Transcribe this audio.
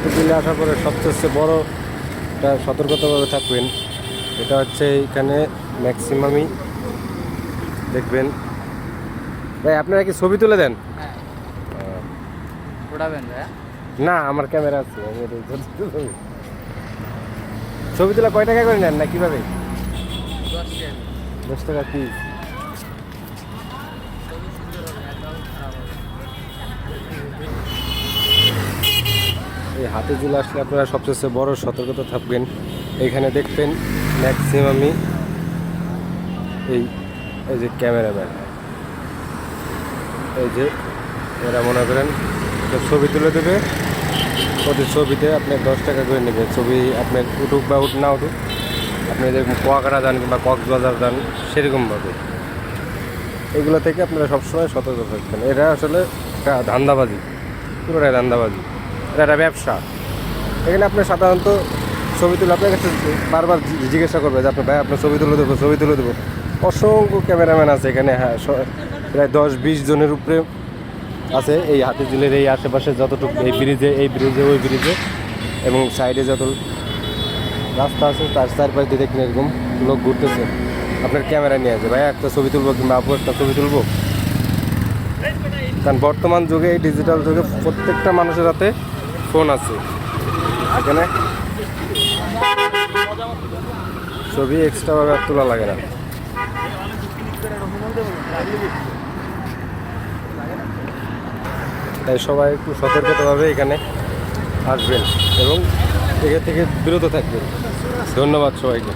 হাতিঝিলে আসার পরে সবচেয়ে বড় একটা সতর্কতাভাবে থাকবেন, এটা হচ্ছে এখানে ম্যাক্সিমামই দেখবেন। ভাই আপনারা কি ছবি তুলে দেন? উঠাবেন ভাইয়া? না, আমার ক্যামেরা আছে, ছবি তোলা কয় টাকা করে নেন না কিভাবে? 10 টাকা পিস। এই হাতিঝিলে আসলে আপনারা সবচেয়ে বড় সতর্কতা থাকবেন, এখানে দেখবেন ম্যাক্সিমামই এই এই যে ক্যামেরাম্যান, এই যে এরা মনে করেন ছবি তুলে দেবে, প্রতি ছবিতে আপনার 10 টাকা করে নেবে। ছবি আপনার উঠুক বা না উঠুক, আপনি যেরকম কুয়াকাটা যান কিংবা কক্সবাজার যান সেরকমভাবে, এগুলো থেকে আপনারা সবসময় সতর্ক থাকবেন। এটা আসলে একটা ধান্দাবাজি, পুরোটাই ধান্দাবাজি, এটা একটা ব্যবসা। এখানে আপনি সাধারণত ছবি তুলে আপনার কাছে বারবার জিজ্ঞাসা করবে যে আপনি ভাই আপনার ছবি তুলে দেবো, ছবি তুলে দেবো। অসংখ্য ক্যামেরাম্যান আছে এখানে, হ্যাঁ প্রায় 10-20 জনের উপরে আছে এই হাতিঝিলের এই আশেপাশে, যতটুকু এই ব্রিজে ওই ব্রিজে এবং সাইডে যত রাস্তা আছে তার চারপাশ দিয়ে দেখুন এরকম লোক ঘুরতেছে। আপনার ক্যামেরা নিয়ে আছে, ভাই একটা ছবি তুলবো কিংবা আপু একটা ছবি তুলবো। কারণ বর্তমান যুগে এই ডিজিটাল যুগে প্রত্যেকটা মানুষের হাতে ফোন আছে, এখানে ছবি এক্সট্রাভাবে আর তোলা লাগে না। তাই সবাই একটু সতর্কতাভাবে এখানে আসবেন এবং এখান থেকে বিরত থাকবেন। ধন্যবাদ সবাইকে।